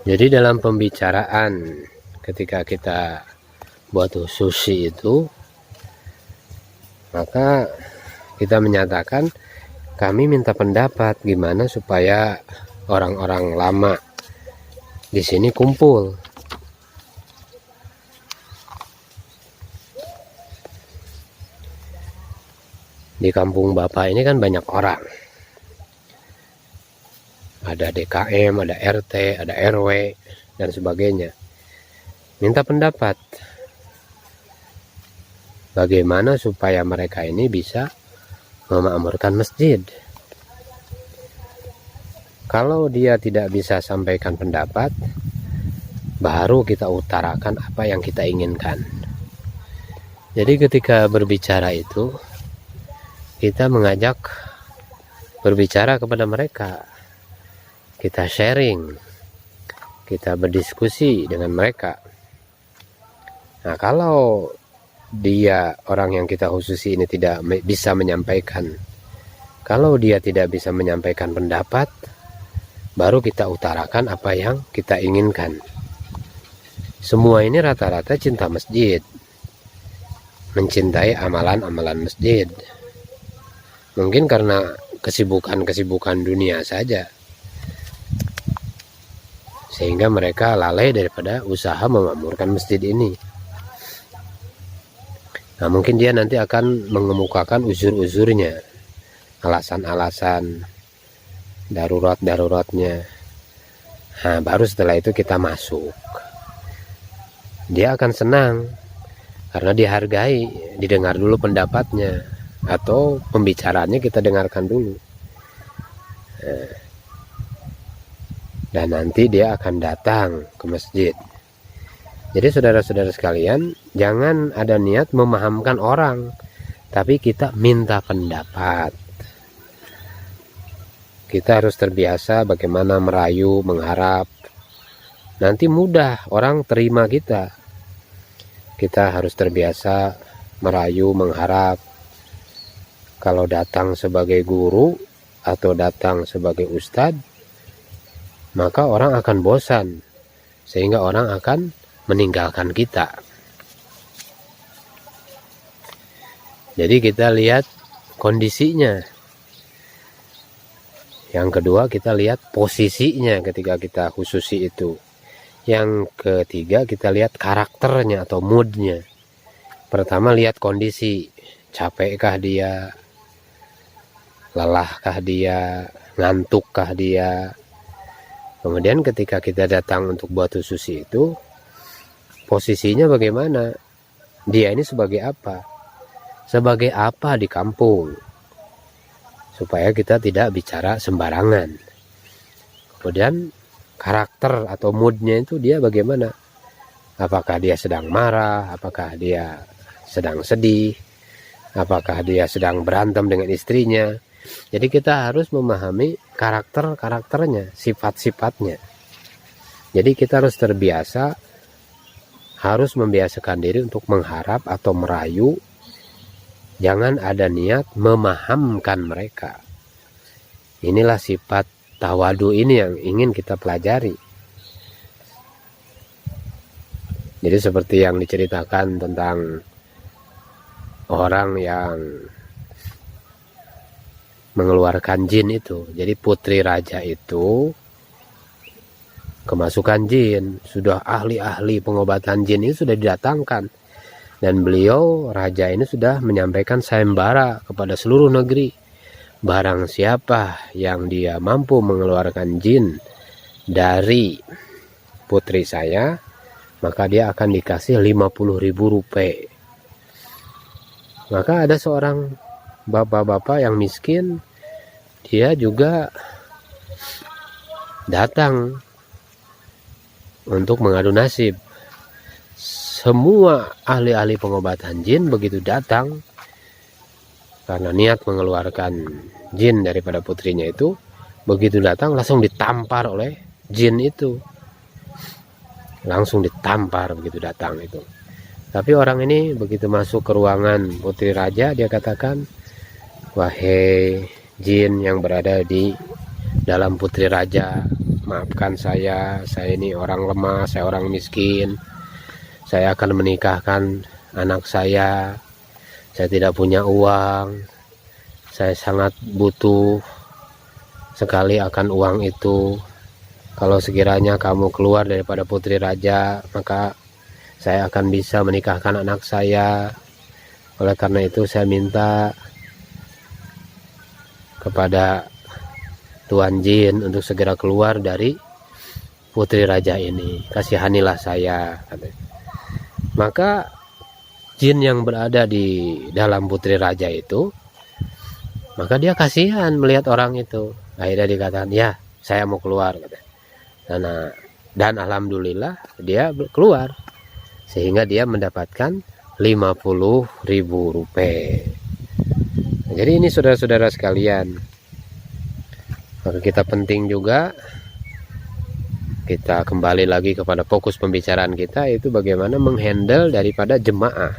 Jadi dalam pembicaraan ketika kita buat sushi itu, maka kita menyatakan kami minta pendapat gimana supaya orang-orang lama di sini kumpul. Di kampung Bapak ini kan banyak orang. Ada DKM, ada RT, ada RW, dan sebagainya. Minta pendapat bagaimana supaya mereka ini bisa memakmurkan masjid. Kalau dia tidak bisa sampaikan pendapat, baru kita utarakan apa yang kita inginkan. Jadi ketika berbicara itu, kita mengajak berbicara kepada mereka. Kita sharing, kita berdiskusi dengan mereka. Nah, kalau dia, orang yang kita khususi ini, tidak bisa menyampaikan, kalau dia tidak bisa menyampaikan pendapat, baru kita utarakan apa yang kita inginkan. Semua ini rata-rata cinta masjid, mencintai amalan-amalan masjid. Mungkin karena kesibukan-kesibukan dunia saja, sehingga mereka lalai daripada usaha memakmurkan masjid ini. Nah, mungkin dia nanti akan mengemukakan uzur-uzurnya, alasan-alasan darurat-daruratnya. Nah, baru setelah itu kita masuk. Dia akan senang karena dihargai, didengar dulu pendapatnya, atau pembicaraannya kita dengarkan dulu. Dan nanti dia akan datang ke masjid. Jadi saudara-saudara sekalian, jangan ada niat memahamkan orang, tapi kita minta pendapat. Kita harus terbiasa bagaimana merayu, mengharap. Nanti mudah orang terima kita. Kita harus terbiasa merayu, mengharap. Kalau datang sebagai guru atau datang sebagai ustadz, maka orang akan bosan, sehingga orang akan meninggalkan kita. Jadi kita lihat kondisinya. Yang kedua, kita lihat posisinya ketika kita khususi itu. Yang ketiga, kita lihat karakternya atau moodnya. Pertama, lihat kondisi. Capekkah dia? Lelahkah dia? Ngantukkah dia? Kemudian ketika kita datang untuk buat sushi itu, posisinya bagaimana? Dia ini sebagai apa? Sebagai apa di kampung? Supaya kita tidak bicara sembarangan. Kemudian karakter atau moodnya itu dia bagaimana? Apakah dia sedang marah? Apakah dia sedang sedih? Apakah dia sedang berantem dengan istrinya? Jadi kita harus memahami karakternya, sifat-sifatnya. Jadi kita harus terbiasa, harus membiasakan diri untuk mengharap atau merayu. Jangan ada niat memahamkan mereka. Inilah sifat tawadu ini yang ingin kita pelajari. Jadi seperti yang diceritakan tentang orang yang mengeluarkan jin itu. Jadi putri raja itu kemasukan jin, sudah ahli-ahli pengobatan jin itu sudah didatangkan, dan beliau raja ini sudah menyampaikan sayembara kepada seluruh negeri, barang siapa yang dia mampu mengeluarkan jin dari putri saya, maka dia akan dikasih 50.000 rupiah. Maka ada seorang bapak-bapak yang miskin, dia juga datang untuk mengadu nasib. Semua ahli-ahli pengobatan jin begitu datang, karena niat mengeluarkan jin daripada putrinya itu, begitu datang langsung ditampar oleh jin itu. Langsung ditampar begitu datang itu. Tapi orang ini begitu masuk ke ruangan putri raja, dia katakan, "Wahai jin yang berada di dalam putri raja, maafkan saya ini orang lemah, saya orang miskin, saya akan menikahkan anak saya tidak punya uang, saya sangat butuh sekali akan uang itu. Kalau sekiranya kamu keluar daripada putri raja, maka saya akan bisa menikahkan anak saya. Oleh karena itu saya minta kepada Tuan Jin untuk segera keluar dari putri raja ini, kasihanilah saya. Maka jin yang berada di dalam putri raja itu, maka dia kasihan melihat orang itu. Akhirnya dikatakan, ya saya mau keluar. Dan alhamdulillah dia keluar, sehingga dia mendapatkan 50.000 rupiah. Jadi ini saudara-saudara sekalian, maka kita penting juga kita kembali lagi kepada fokus pembicaraan kita, itu bagaimana menghandle daripada jemaah.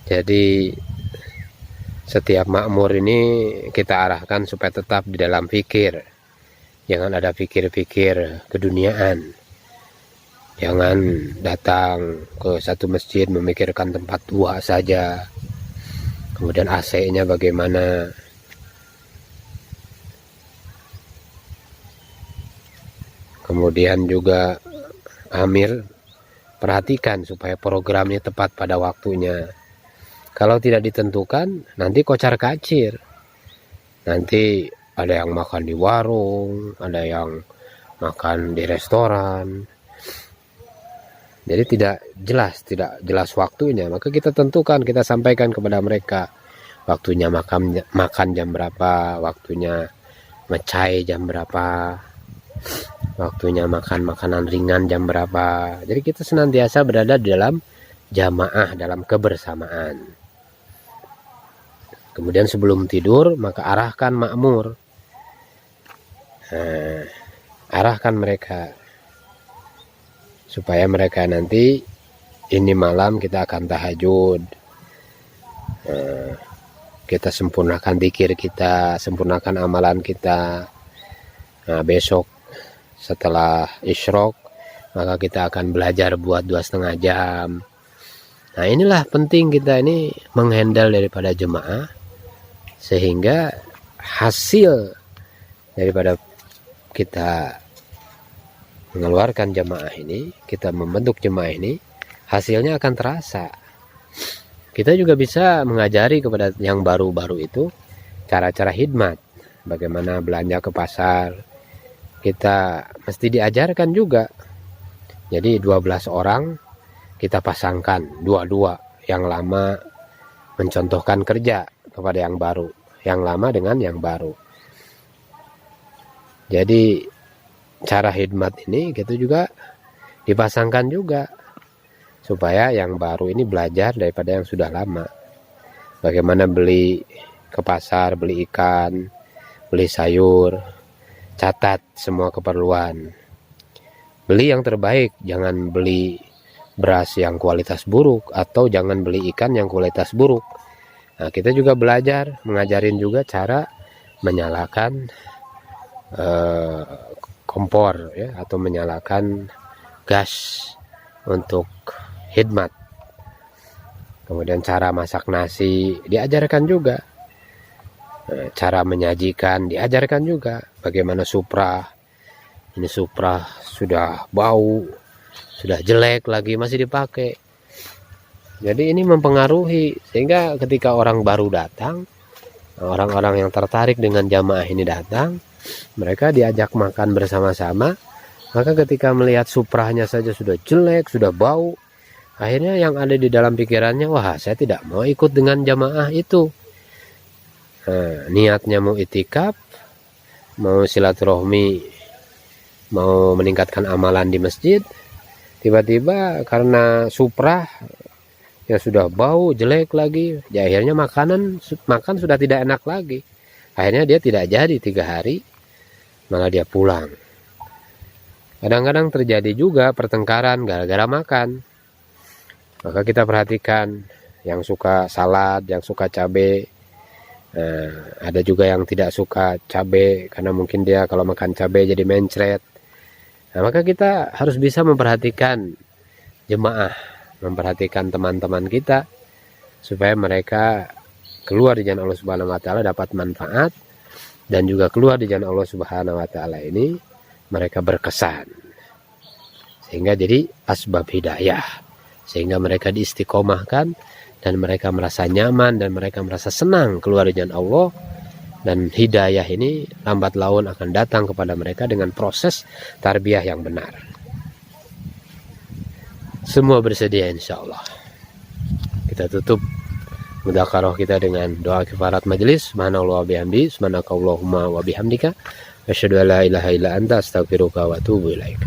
Jadi setiap makmur ini kita arahkan supaya tetap di dalam fikir, jangan ada fikir-fikir keduniaan. Jangan datang ke satu masjid memikirkan tempat tua saja, kemudian AC-nya bagaimana. Kemudian juga Amir perhatikan supaya programnya tepat pada waktunya. Kalau tidak ditentukan, nanti kocar-kacir. Nanti ada yang makan di warung, ada yang makan di restoran. Jadi tidak jelas waktunya. Maka kita tentukan, kita sampaikan kepada mereka waktunya makan jam berapa, waktunya ngecai jam berapa, waktunya makan makanan ringan jam berapa. Jadi kita senantiasa berada di dalam jamaah, dalam kebersamaan. Kemudian sebelum tidur, maka arahkan makmur, arahkan mereka supaya mereka nanti ini malam kita akan tahajud, kita sempurnakan zikir kita, sempurnakan amalan kita. Nah, besok setelah isyrok maka kita akan belajar buat 2,5 jam. Nah, inilah penting kita ini menghandle daripada jemaah, sehingga hasil daripada kita mengeluarkan jemaah ini, kita membentuk jemaah ini, hasilnya akan terasa. Kita juga bisa mengajari kepada yang baru-baru itu cara-cara hikmat, bagaimana belanja ke pasar. Kita mesti diajarkan juga. Jadi 12 orang kita pasangkan dua-dua, yang lama mencontohkan kerja kepada yang baru, yang lama dengan yang baru. Jadi cara hikmat ini gitu juga dipasangkan juga, supaya yang baru ini belajar daripada yang sudah lama. Bagaimana beli ke pasar, beli ikan, beli sayur, catat semua keperluan. Beli yang terbaik, jangan beli beras yang kualitas buruk, atau jangan beli ikan yang kualitas buruk. Nah, kita juga belajar, mengajarin juga cara menyalakan kompor ya, atau menyalakan gas untuk hikmat. Kemudian cara masak nasi diajarkan juga, cara menyajikan diajarkan juga. Bagaimana suprah, ini suprah sudah bau, sudah jelek lagi masih dipakai. Jadi ini mempengaruhi, sehingga ketika orang baru datang, orang-orang yang tertarik dengan jamaah ini datang, mereka diajak makan bersama-sama. Maka ketika melihat suprahnya saja sudah jelek, sudah bau, akhirnya yang ada di dalam pikirannya, wah saya tidak mau ikut dengan jamaah itu. Nah, niatnya mau itikaf, mau silaturahmi, mau meningkatkan amalan di masjid, tiba-tiba karena suprah yang sudah bau jelek lagi, ya akhirnya makan sudah tidak enak lagi. Akhirnya dia tidak jadi 3 hari, malah dia pulang. Kadang-kadang terjadi juga pertengkaran gara-gara makan. Maka kita perhatikan yang suka salad, yang suka cabai, Ada juga yang tidak suka cabai karena mungkin dia kalau makan cabai jadi mencret. Maka kita harus bisa memperhatikan jemaah, memperhatikan teman-teman kita supaya mereka keluar di jalan Allah Subhanahu wa taala dapat manfaat, dan juga keluar di jalan Allah Subhanahu wa taala ini mereka berkesan. Sehingga jadi asbab hidayah, sehingga mereka diistiqomahkan dan mereka merasa nyaman dan mereka merasa senang keluar di jalan Allah. Dan hidayah ini lambat laun akan datang kepada mereka dengan proses tarbiyah yang benar. Semua bersedia insya Allah. Kita tutup mudzakarah kita dengan doa kifarat majelis. Subhanallah wa bihamdi, subhanakallahumma wa bihamdika, asyhadu an la ilaha illa anta, astaghfiruka wa atubu ilaik.